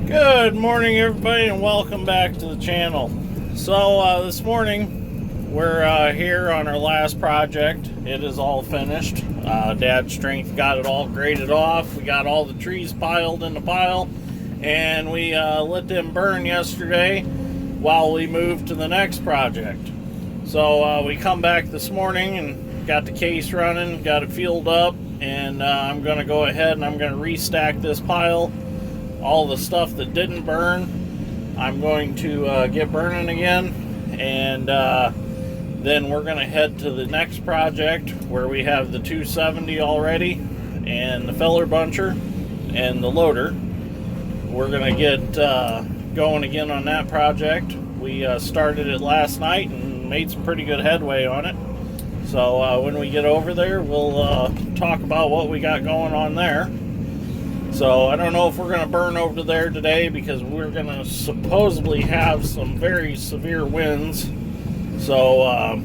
Good morning, everybody, and welcome back to the channel. So this morning we're here on our last project. It is all finished. Dad's strength got it all graded off. We got all the trees piled in the pile, and we let them burn yesterday while we moved to the next project. So we come back this morning and got the case running, got it fueled up, and I'm going to go ahead and I'm going to restack this pile. All the stuff that didn't burn, I'm going to get burning again, and then we're going to head to the next project where we have the 270 already, and the feller buncher, and the loader. We're going to get going again on that project. We started it last night and made some pretty good headway on it. So when we get over there, we'll talk about what we got going on there. So I don't know if we're going to burn over there today because we're going to supposedly have some very severe winds. So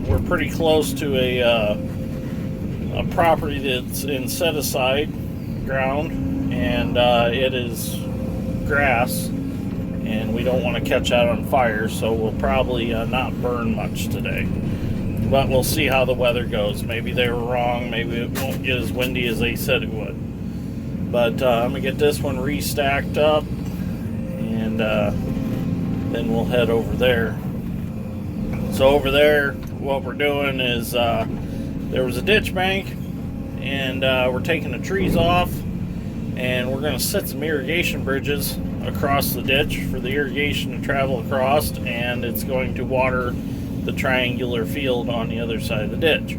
we're pretty close to a property that's in set-aside ground, and it is grass, and we don't want to catch that on fire, so we'll probably not burn much today. But we'll see how the weather goes. Maybe they were wrong. Maybe it won't get as windy as they said it would. But I'm going to get this one restacked up, and then we'll head over there. So over there, what we're doing is there was a ditch bank, and we're taking the trees off, and we're going to set some irrigation bridges across the ditch for the irrigation to travel across, and it's going to water the triangular field on the other side of the ditch.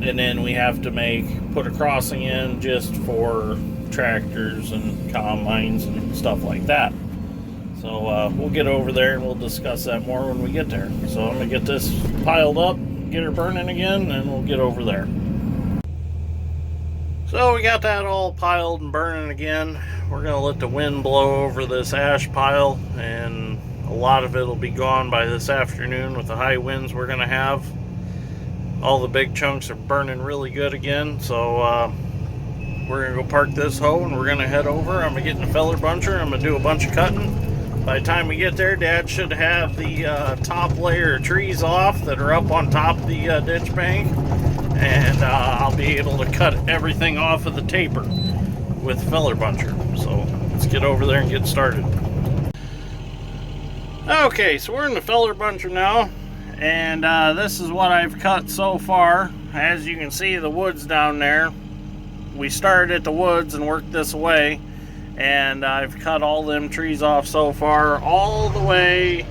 And then we have to put a crossing in just for tractors and combines and stuff like that. So we'll get over there and we'll discuss that more when we get there. So I'm going to get this piled up, get her burning again, and we'll get over there. So we got that all piled and burning again. We're going to let the wind blow over this ash pile, and a lot of it will be gone by this afternoon with the high winds we're going to have. All the big chunks are burning really good again, so we're going to go park this hoe and we're going to head over. I'm going to get in the feller buncher. I'm going to do a bunch of cutting. By the time we get there, Dad should have the top layer of trees off that are up on top of the ditch bank, and I'll be able to cut everything off of the taper with feller buncher. So let's get over there and get started. Okay, so we're in the feller buncher now. And this is what I've cut so far. As you can see, the woods down there. We started at the woods and worked this away, and I've cut all them trees off so far, all the way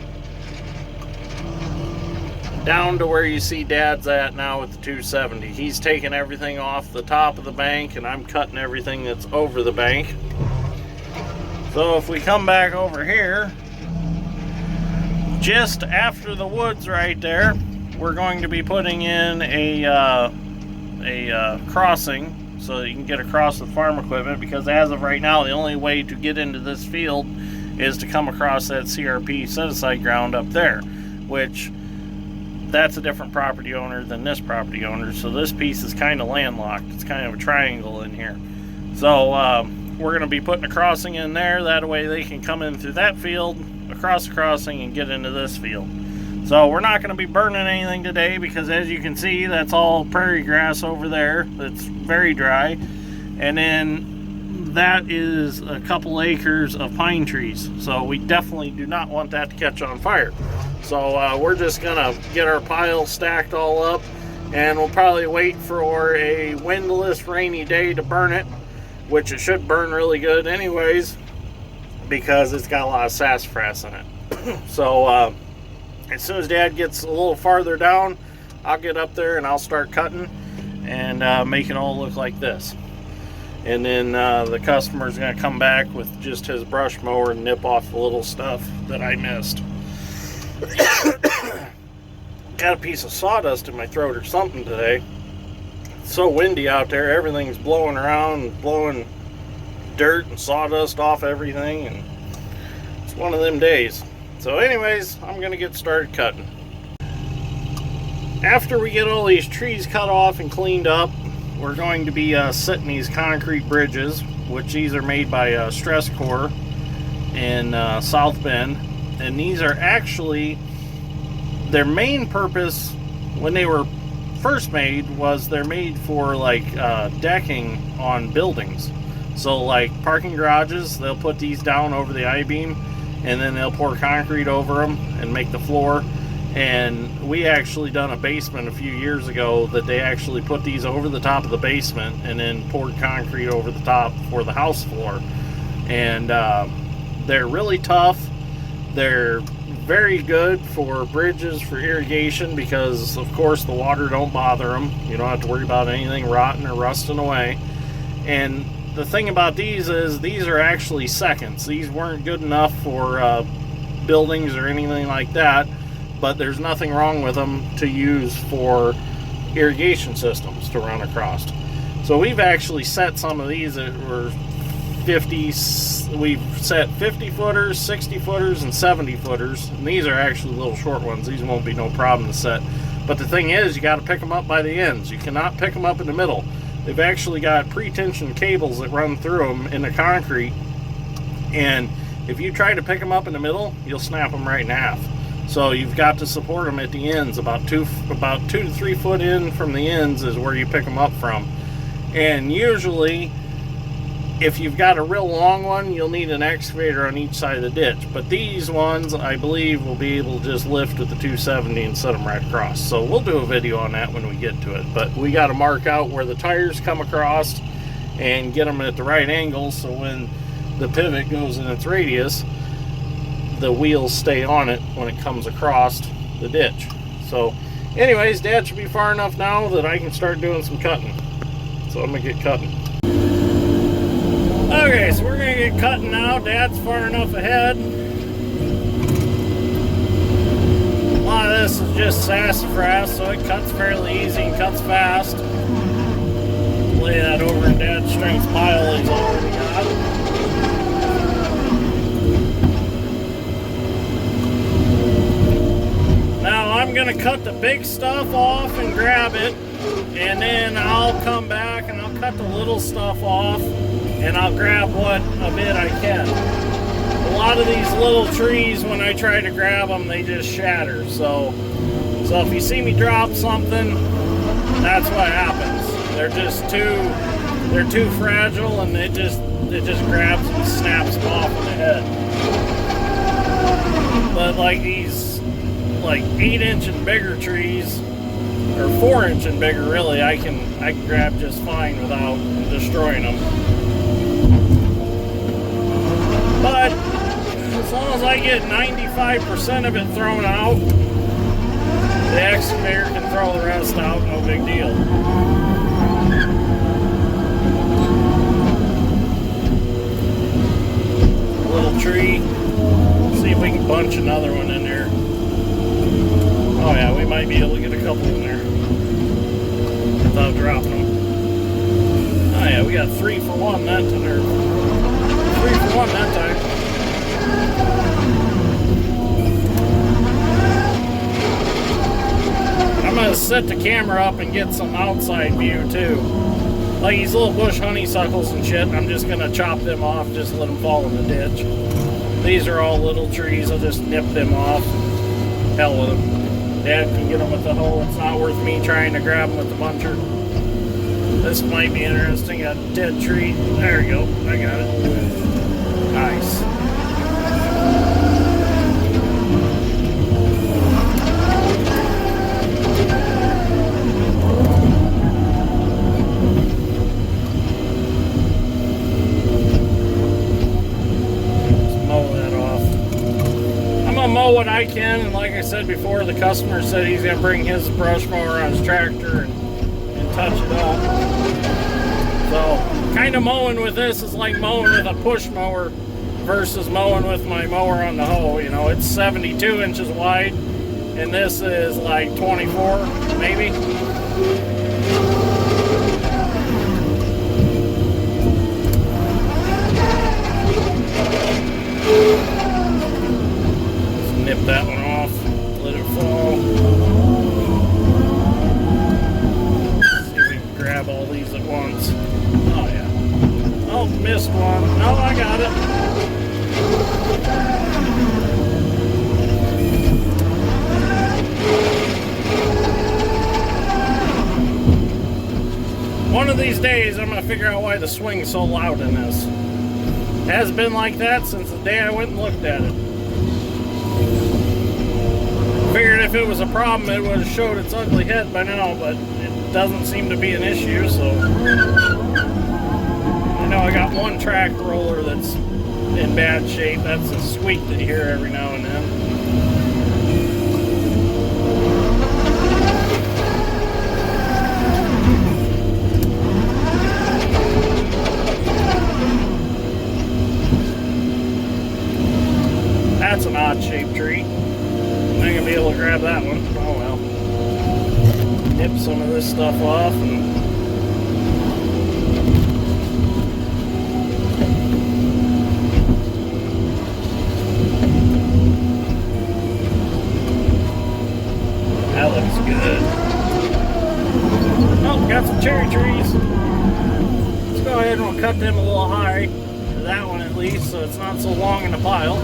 down to where you see Dad's at now with the 270. He's taking everything off the top of the bank, and I'm cutting everything that's over the bank. So if we come back over here, just after the woods right there, we're going to be putting in a crossing so that you can get across with farm equipment, because as of right now, the only way to get into this field is to come across that CRP set-aside ground up there, which that's a different property owner than this property owner, so this piece is kind of landlocked. It's kind of a triangle in here. So we're going to be putting a crossing in there, that way they can come in through that field, across the crossing, and get into this field. So we're not going to be burning anything today, because as you can see, that's all prairie grass over there that's very dry, and then that is a couple acres of pine trees, so we definitely do not want that to catch on fire. So we're just going to get our pile stacked all up, and we'll probably wait for a windless rainy day to burn it, which it should burn really good anyways, because it's got a lot of sassafras in it. So as soon as Dad gets a little farther down, I'll get up there and I'll start cutting and make it all look like this. And then the customer's going to come back with just his brush mower and nip off the little stuff that I missed. Got a piece of sawdust in my throat or something today. It's so windy out there, everything's blowing around, blowing dirt and sawdust off everything, and it's one of them days. So anyways, I'm gonna get started cutting. After we get all these trees cut off and cleaned up, we're going to be setting these concrete bridges, which these are made by Stress Core, in South Bend, and these are actually, their main purpose when they were first made was they're made for like decking on buildings. So like parking garages, they'll put these down over the I-beam, and then they'll pour concrete over them and make the floor. And we actually done a basement a few years ago that they actually put these over the top of the basement and then poured concrete over the top for the house floor. And they're really tough. They're very good for bridges, for irrigation, because of course the water don't bother them. You don't have to worry about anything rotting or rusting away. And the thing about these is these are actually seconds. These weren't good enough for buildings or anything like that, but there's nothing wrong with them to use for irrigation systems to run across. So we've actually set some of these that were 50, we've set 50 footers, 60 footers, and 70 footers. And these are actually little short ones. These won't be no problem to set. But the thing is, you got to pick them up by the ends. You cannot pick them up in the middle. They've actually got pre-tensioned cables that run through them in the concrete. And if you try to pick them up in the middle, you'll snap them right in half. So you've got to support them at the ends. About 2 to 3 foot in from the ends is where you pick them up from. And usually, if you've got a real long one, you'll need an excavator on each side of the ditch. But these ones, I believe, will be able to just lift with the 270 and set them right across. So we'll do a video on that when we get to it. But we got to mark out where the tires come across and get them at the right angle, so when the pivot goes in its radius, the wheels stay on it when it comes across the ditch. So anyways, Dad should be far enough now that I can start doing some cutting. So I'm going to get cutting. Okay, so we're going to get cutting now. Dad's far enough ahead. A lot of this is just sassafras, so it cuts fairly easy and cuts fast. Lay that over in Dad's strength pile he's already got. Now I'm going to cut the big stuff off and grab it, and then I'll come back and I'll cut the little stuff off, and I'll grab what a bit I can. A lot of these little trees, when I try to grab them, they just shatter. So if you see me drop something, that's what happens. They're too fragile, and it just grabs and snaps them off in the head. But like these 8-inch and bigger trees, or 4-inch and bigger, really, I can grab just fine without destroying them. But as long as I get 95% of it thrown out, the excavator can throw the rest out, no big deal. A little tree. See if we can bunch another one in there. Oh yeah, we might be able to get a couple in there without dropping them. Oh yeah, we got 3 for 1 that time. 3 for 1 that time. I'm gonna set the camera up and get some outside view too. Like these little bush honeysuckles and shit, I'm just gonna chop them off, just let them fall in the ditch. These are all little trees, I'll just nip them off. Hell with them. Dad can get them with the hoe. It's not worth me trying to grab them with the buncher. This might be interesting. Got a dead tree. There we go. I got it. Nice. Let's mow that off. I'm gonna mow what I can, and like I said before, the customer said he's gonna bring his brush mower on his tractor and touch it up. So kind of mowing with this is like mowing with a push mower versus mowing with my mower on the hoe. You know, it's 72 inches wide, and this is like 24 maybe. Nip that one off, let it fall. See if we can grab all these at once. Oh yeah. Oh, missed one. No, I got it. One of these days, I'm gonna figure out why the swing's so loud in this. It has been like that since the day I went and looked at it. Figured if it was a problem, it would have showed its ugly head by now, but it doesn't seem to be an issue, so. I know I got one track roller that's in bad shape. That's a squeak that you hear every now and then. That's an odd shaped tree. I'm not gonna be able to grab that one. Oh well. Nip some of this stuff off and that looks good. Oh, got some cherry trees. Let's go ahead and we'll cut them a little high. That one at least, so it's not so long in a pile.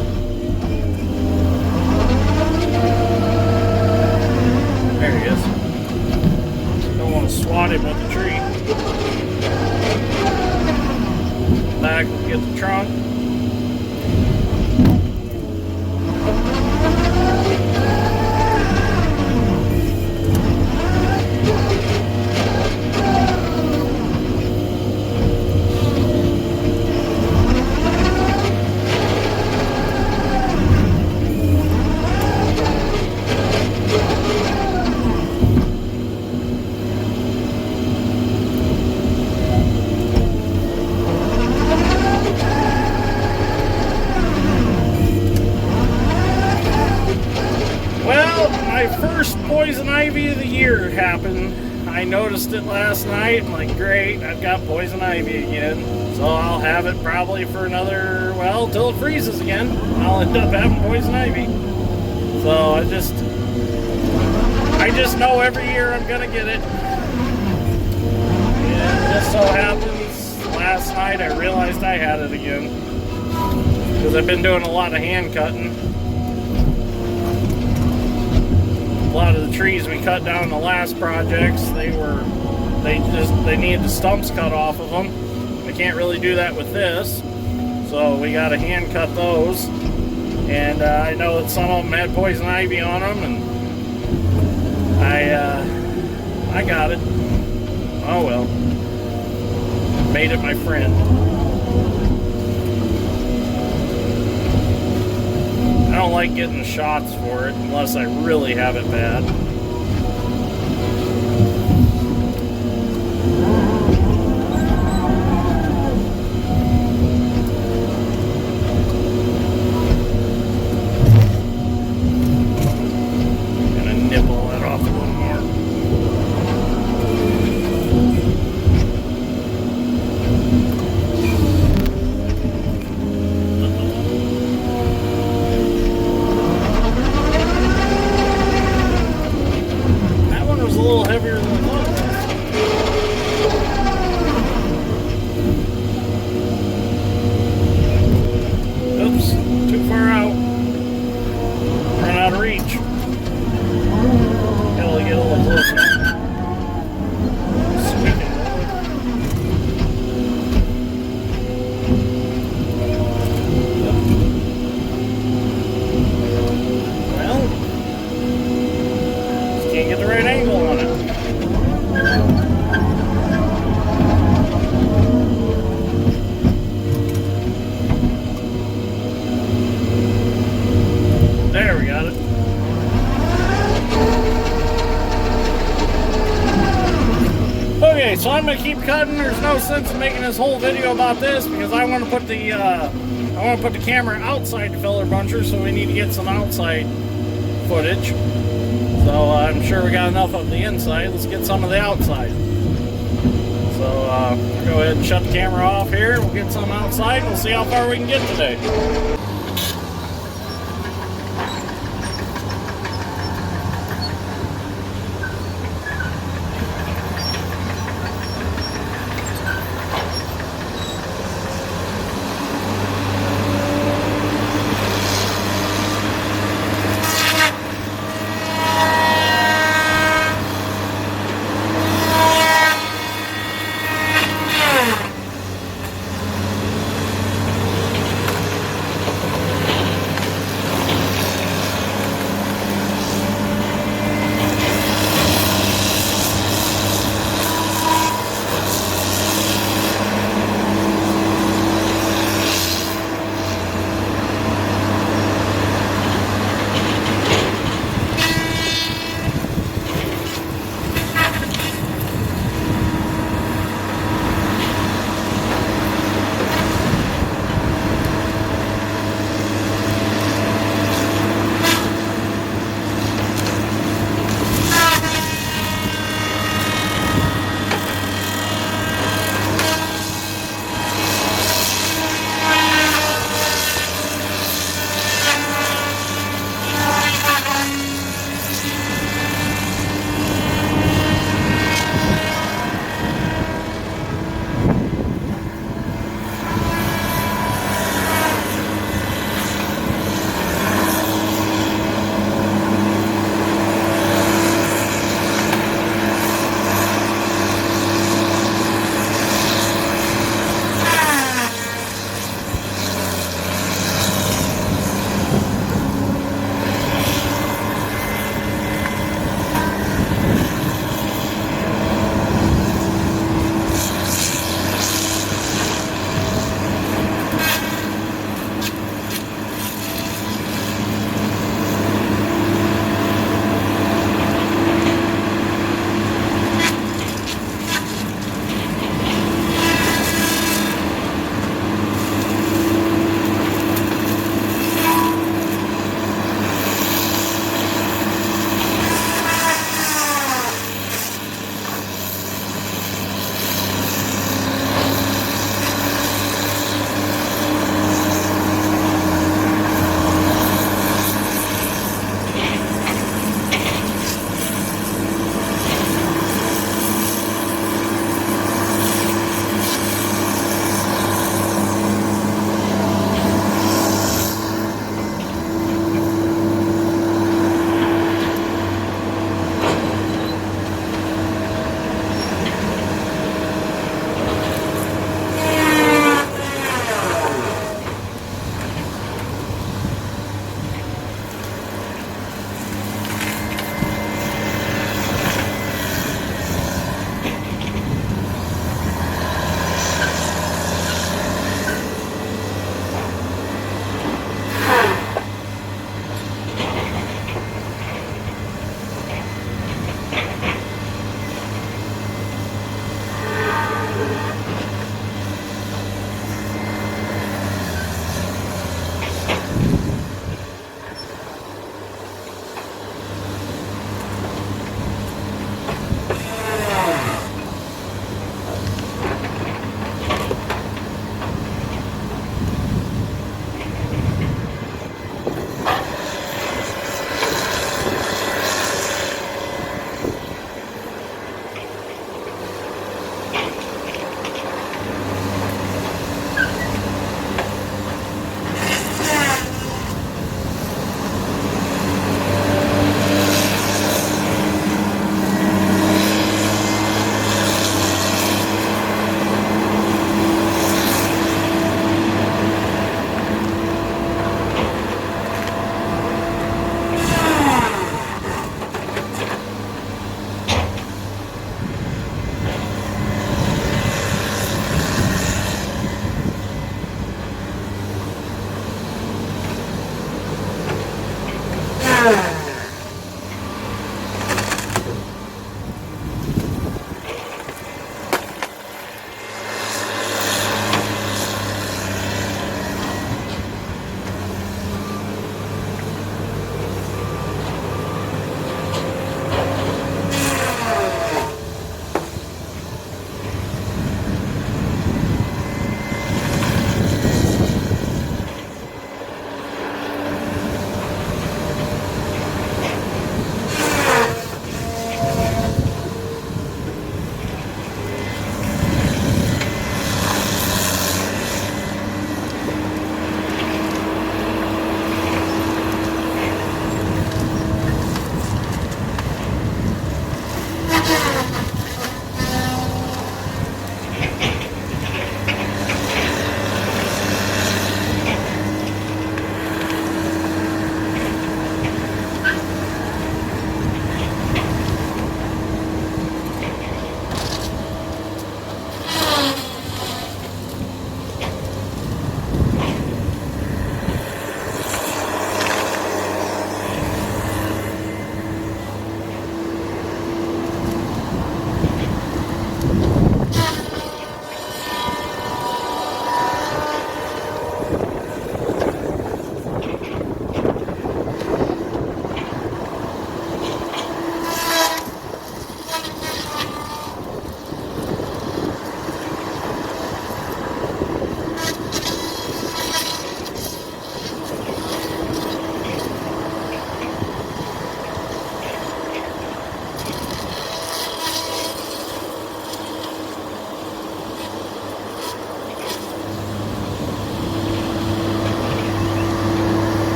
There he is. Don't want to swat him with the tree. Back, get the trunk. Poison ivy of the year happened. I noticed it last night. I'm like, great, I've got poison ivy again. So I'll have it probably for another, well, till it freezes again. I'll end up having poison ivy. So I just know every year I'm gonna get it. And it just so happens last night I realized I had it again. Because I've been doing a lot of hand cutting. A lot of the trees we cut down in the last projects, they needed the stumps cut off of them. We can't really do that with this, so we got to hand cut those. And I know that some of them had poison ivy on them, and I got it. Oh well, made it my friend. I don't like getting shots for it unless I really have it bad. Gonna nibble that off a little more. A little heavier than I thought it was. Oops, too far out. Run out of reach. Gotta get a little closer. Squeaking. Well, just can't get the right angle on it. There, we got it. Okay, so I'm gonna keep cutting. There's no sense in making this whole video about this because I want to put the camera outside the filler buncher, so we need to get some outside footage. So I'm sure we got enough of the inside. Let's get some of the outside. So I'll go ahead and shut the camera off here. We'll get some outside. We'll see how far we can get today.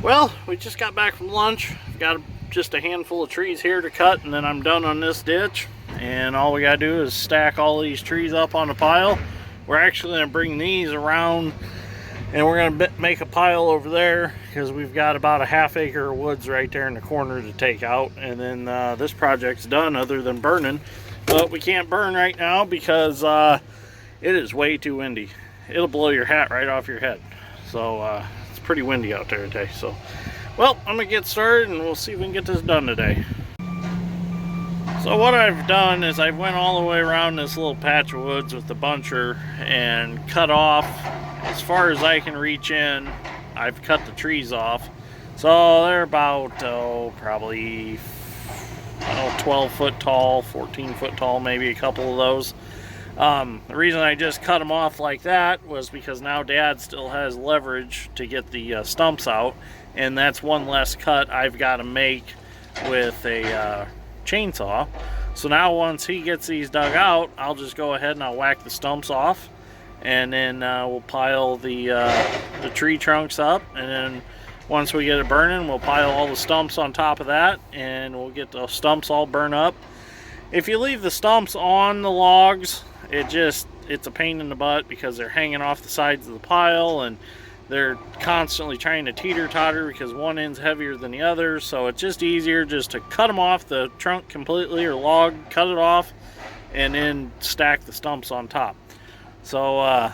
Well, we just got back from lunch. I've got just a handful of trees here to cut, and then I'm done on this ditch. And all we gotta do is stack all these trees up on a pile. We're actually gonna bring these around, and we're gonna make a pile over there because we've got about a ½ acre of woods right there in the corner to take out. And then this project's done other than burning. But we can't burn right now because it is way too windy. It'll blow your hat right off your head. So it's pretty windy out there today. So, well, I'm gonna get started and we'll see if we can get this done today. So what I've done is I went all the way around this little patch of woods with the buncher and cut off as far as I can reach in. I've cut the trees off. So they're about, probably 12 foot tall, 14 foot tall, maybe a couple of those. The reason I just cut them off like that was because now Dad still has leverage to get the stumps out, and that's one less cut I've got to make with a chainsaw. So now once he gets these dug out, I'll just go ahead and I'll whack the stumps off, and then we'll pile the tree trunks up, and then once we get it burning, we'll pile all the stumps on top of that, and we'll get the stumps all burned up. If you leave the stumps on the logs, it's a pain in the butt because they're hanging off the sides of the pile, and they're constantly trying to teeter-totter because one end's heavier than the other. So it's just easier just to cut them off the trunk completely, or log, cut it off, and then stack the stumps on top. So I'm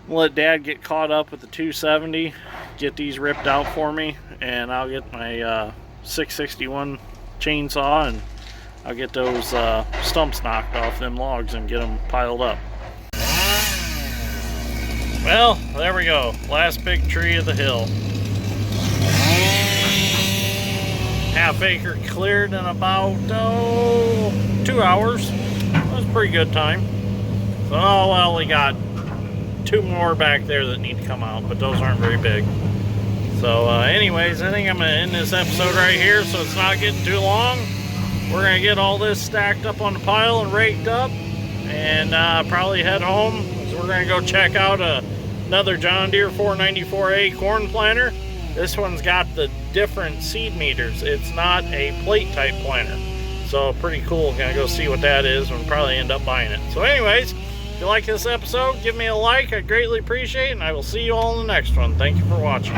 gonna let Dad get caught up with the 270, get these ripped out for me, and I'll get my 661 chainsaw and I'll get those stumps knocked off them logs and get them piled up. Well, there we go. Last big tree of the hill. ½ acre cleared in about 2 hours. That was a pretty good time. So, oh well, we got 2 more back there that need to come out, but those aren't very big. So anyways, I think I'm going to end this episode right here so it's not getting too long. We're going to get all this stacked up on the pile and raked up, and probably head home. So we're going to go check out another John Deere 494A corn planter. This one's got the different seed meters. It's not a plate type planter. So pretty cool. Going to go see what that is and probably end up buying it. So anyways, if you like this episode, give me a like. I'd greatly appreciate it, and I will see you all in the next one. Thank you for watching.